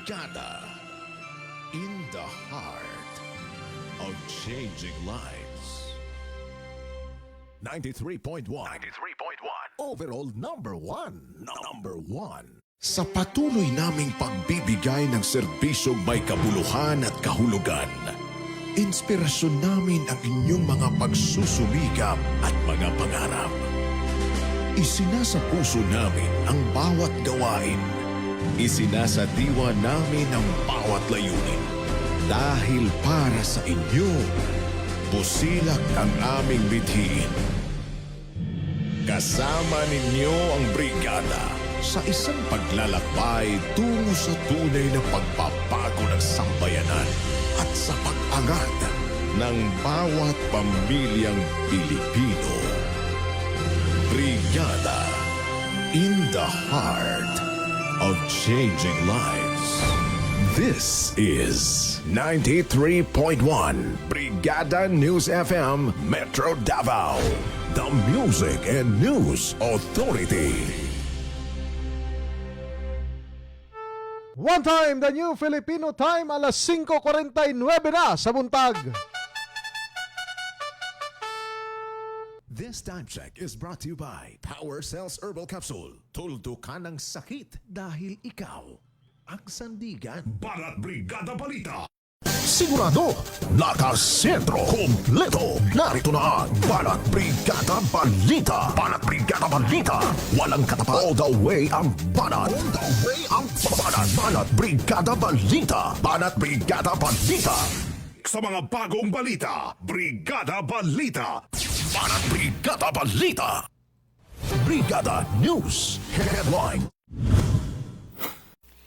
Brigada in the heart of changing lives. 93.1 Overall number one. Number one. Sa patuloy naming pagbibigay ng serbisyong may kabuluhan at kahulugan, inspirasyon namin ang inyong mga pagsusumikap at mga pangarap. Isinasapuso namin ang bawat gawain. Isinasadiwa namin ang bawat layunin. Dahil para sa inyo, busilak ang aming bithiin. Kasama ninyo ang brigada sa isang paglalakbay tungo sa tunay na pagpapago ng sambayanan at sa pag-angat ng bawat pamilyang Pilipino. Brigada in the heart of changing lives. This is 93.1 Brigada News FM Metro Davao, the Music and News Authority. One time, the new Filipino time, alas 5:49 na sa buntag. This time check is brought to you by Power Cells Herbal Capsule. Tuldo ka ng sakit dahil ikaw ang sandigan. Barat Brigada Balita. Sigurado, nakasentro, kompleto. Narito na ang Barat Brigada Balita. Barat Brigada Balita. Walang katapat. All the way ang banat. All the way ang banat. Barat Brigada Balita. Barat Brigada Balita. Sa mga bagong balita, Brigada Balita. Barat Brigada Balita. Brigada News Headline.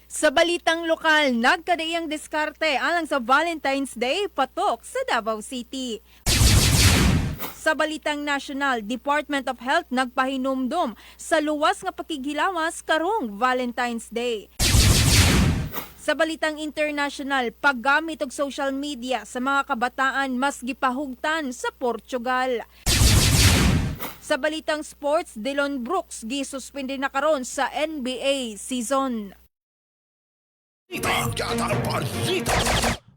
Sa balitang lokal, nagkadaiyang diskarte alang sa Valentine's Day patok sa Davao City. Sa balitang national, Department of Health nagpahinumdum sa luwas nga pakighilawas karong Valentine's Day. Sa balitang international, paggamit og social media sa mga kabataan mas gipahugtan sa Portugal. Sa balitang sports, Dillon Brooks gisuspende na karon sa NBA season. Brigada Balita.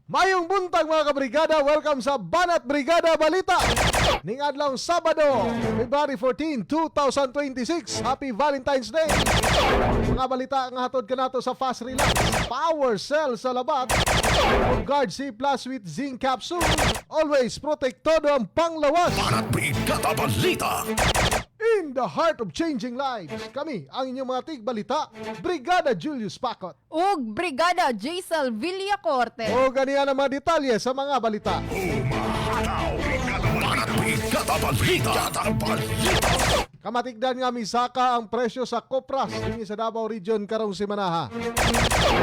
Mayong buntag mga kabrigada, welcome sa Banat Brigada Balita. Ning adlaw Sabado, February 14, 2026. Happy Valentine's Day. Mga balita ang hatod kanato sa Fast Relax, Power Cell sa labat, Guard C Plus with Zinc Capsule. Always protektado ang panglawas. Barat Brigada Balita. In the heart of changing lives, kami ang inyong mga tigbalita, Brigada Julius Pacot. Ug Brigada Jaisal Villacorte. O ganiyan ang mga detalye sa mga balita. Barat Brigada Balita. Kamatikdan nga misaka ang presyo sa Kopras dinhi sa Davao Region karong semana.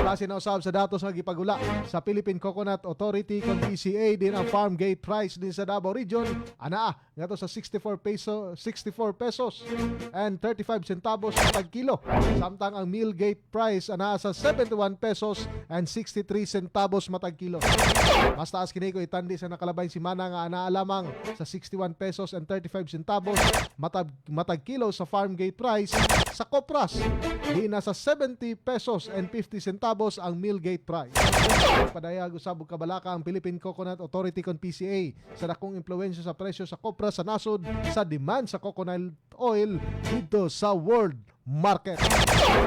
Klase na usab sa datos nga gipagula sa Philippine Coconut Authority kon PCA din ang farm gate price din sa Davao Region anaa ngadto sa 64 pesos and 35 centavos matag kilo. Samtang ang meal gate price anaa sa 71 pesos and 63 centavos matag kilo. Mas taas kini ko itandi sa nakalabay semana nga anaa lamang sa 61 pesos and 35 centavos matag kilo sa farm gate price. Sa Kopras di na sa 70 pesos and 50 centavos ang meal gate price. Padayag usab og kabalaka ang Philippine Coconut Authority kon PCA sa dakong impluwensya sa presyo sa Kopras sa nasod sa demand sa coconut oil dito sa world market.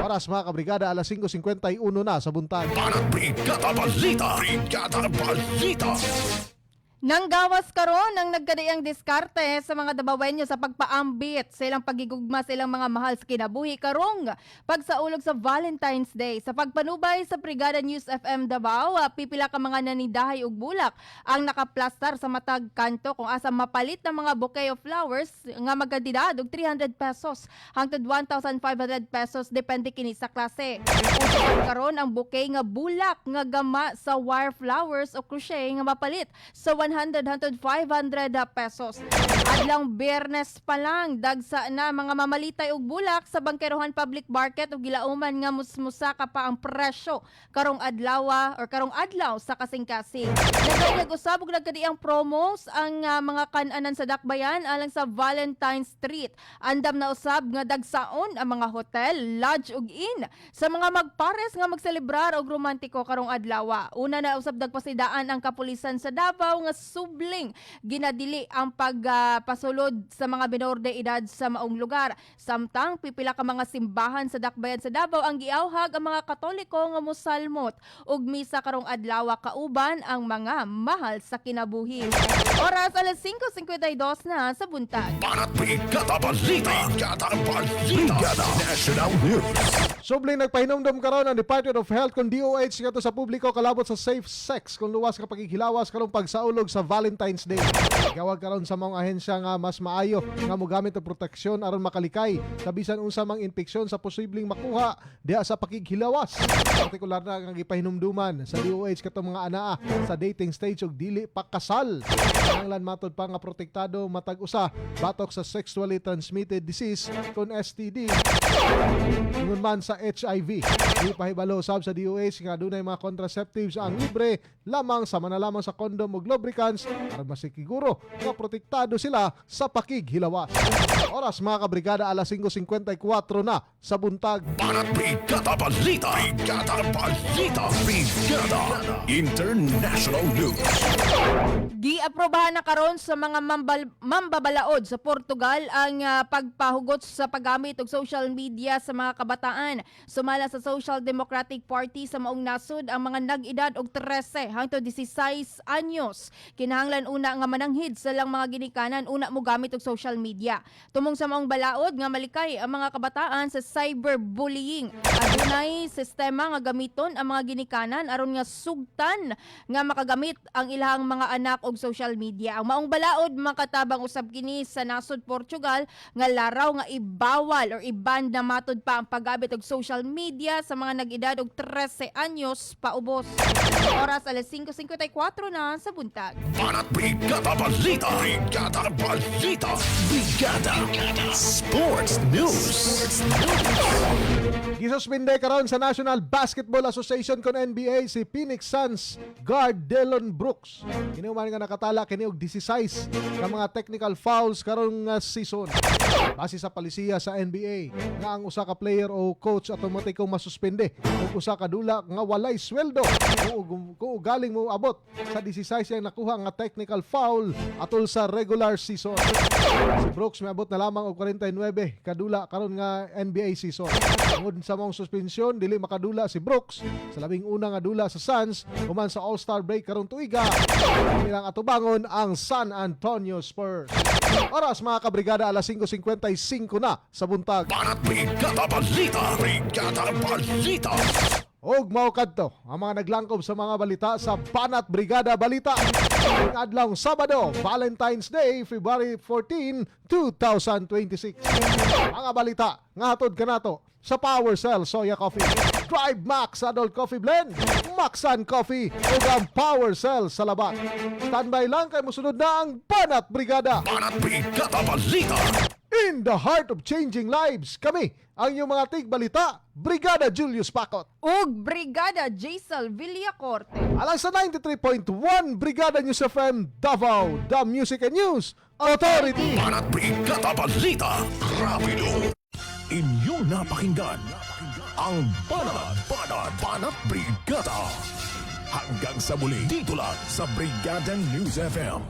Oras mga kabrigada, alas 5:51 na sa buntag. Barat Brigada Balita. Brigada Balita. Nanggawas karon ang nagkadaiyang diskarte sa mga Davaoenyo sa pagpaambit sa ilang pagigugma sa ilang mga mahal sa kinabuhi karong pagsaulog sa Valentine's Day. Sa pagpanubay sa Brigada News FM Davao, pipila ka mga nanidahay ug bulak ang nakaplastar sa matag kanto kung asa mapalit ng mga bouquet of flowers nga magkantidad og 300 pesos hangtod 1,500 pesos depende kini sa klase. Usa karon ang bouquet nga bulak nga gama sa wire flowers o crochet nga mapalit sa 100 hangtod 500 pesos. Adlang Biyernes pa lang, dagsa na mga mamalitay og bulak sa Bangkerohan Public Market ug gilauman nga musmusa ka pa ang presyo karong adlaw sa kasing-kasing. Nag-usab og nagkadiang promos ang mga kan-anan sa Dakbayan alang sa Valentine Street. Andam na usab nga dagsaon ang mga hotel, lodge ug inn sa mga magpares nga magselebrar og romantiko karong adlaw. Una na usab dagpasidaan ang kapulisan sa Davao nga subling ginadili ang pagpasulod sa mga minor de edad sa maong lugar. Samtang pipila ka mga simbahan sa Dakbayan sa Davao ang giawhag ang mga Katoliko nga mosalmot ug misa karong adlaw kauban ang mga mahal sa kinabuhi. Oras alas 5:52 na sa buntag. Banat Brigada Balita. Brigada National News. Subling nagpahinumdum karon ang Department of Health kung DOH nga to sa publiko kalabot sa safe sex kung luwas ka paghihilawas karong pagsaulog sa Valentine's Day. Gawag karon sa mga ahensya nga mas maayo nga mogamit og proteksyon aron makalikay sa bisan unsa mang infeksyon sa posibleng makuha diha sa pakighilawas. Partikular na ang gipahinumduman sa DOH katong mga anaa sa dating stage ug dili pa kasal. Kinahanglan matod pa nga protektado matag usa batok sa sexually transmitted disease kon STD. Ingon man sa HIV, di pahibalo sab sa DOH nga dunay mga contraceptives ang libre lamang sama na lamang sa condom ug lubricants para masikiguro nga protektado sila sa pakighilawas. Oras mga kabrigada alas 5:54 na sa buntag. Banat Brigada Balita. Brigada Balita. Brigada International News. Giaprobahan na karon sa mga mambabalaod sa Portugal ang pagpahugot sa paggamit og social media sa mga kabataan. Sumala sa Social Democratic Party sa maong nasud ang mga nag-edad og 13 hangtod 16 anyos. Kinahanglan una nga mananghid sa lang mga ginikanan una mo gamit og social media. Tumong sa maong balaod nga malikay ang mga kabataan sa cyberbullying. Adunay sistema nga gamiton ang mga ginikanan aron nga sugtan nga makagamit ang ilahang mga anak og social media. Ang maong balaod makatabang usab kini sa nasod Portugal nga laraw nga ibawal or iban na matod pa ang paggamit og social media sa mga nag-edad og 13 anyos paubos. Oras alas 5:54 na sa buntag. Banat Brigada Balita. Brigada Balita. Brigada Sports News. Gisuspinde karon sa National Basketball Association kon NBA si Phoenix Suns guard Dillon Brooks. Kinuman nga nakatala kini og 16 ka mga technical fouls karong season. Base sa palisiya sa NBA nga ang usa ka player o coach automatikong masuspende ug usa ka dula nga walay sweldo kung galing mo abot sa 16 yang nakuha nga technical foul atol sa regular season. Si Brooks may abot na lamang og 49 kadula karon nga NBA season. Tungod sa mong suspensyon dili makadula si Brooks sa labing una nga dula sa Suns human sa All-Star break karong tuiga. Ilang atubangon ang San Antonio Spurs. Oras mga kabrigada alas 5:55 na sa buntag. Banat Brigada Balita. Brigada Balita. Og mao kadto ang mga naglangkob sa mga balita sa Banat Brigada Balita. Ang adlaw Sabado, Valentine's Day, February 14, 2026. Mga balita nga hatod kanato sa Power Cell Soya Coffee, Drive Max Adult Coffee Blend, Maxan Coffee ug ang Power Cell sa labat. Standby lang kay mosunod na ang Banat Brigada. Banat Brigada Balita. In the heart of changing lives, kami ang inyong mga tigbalita, Brigada Julius Pacot. Ug Brigada Jaisal Villacorte. Alang sa 93.1 Brigada News FM Davao, the Music and News Authority. Banat Brigada Balita. Rapido. Inyong napakinggan ang Banat Brigada. Hanggang sa muli dito lang sa Brigada News FM.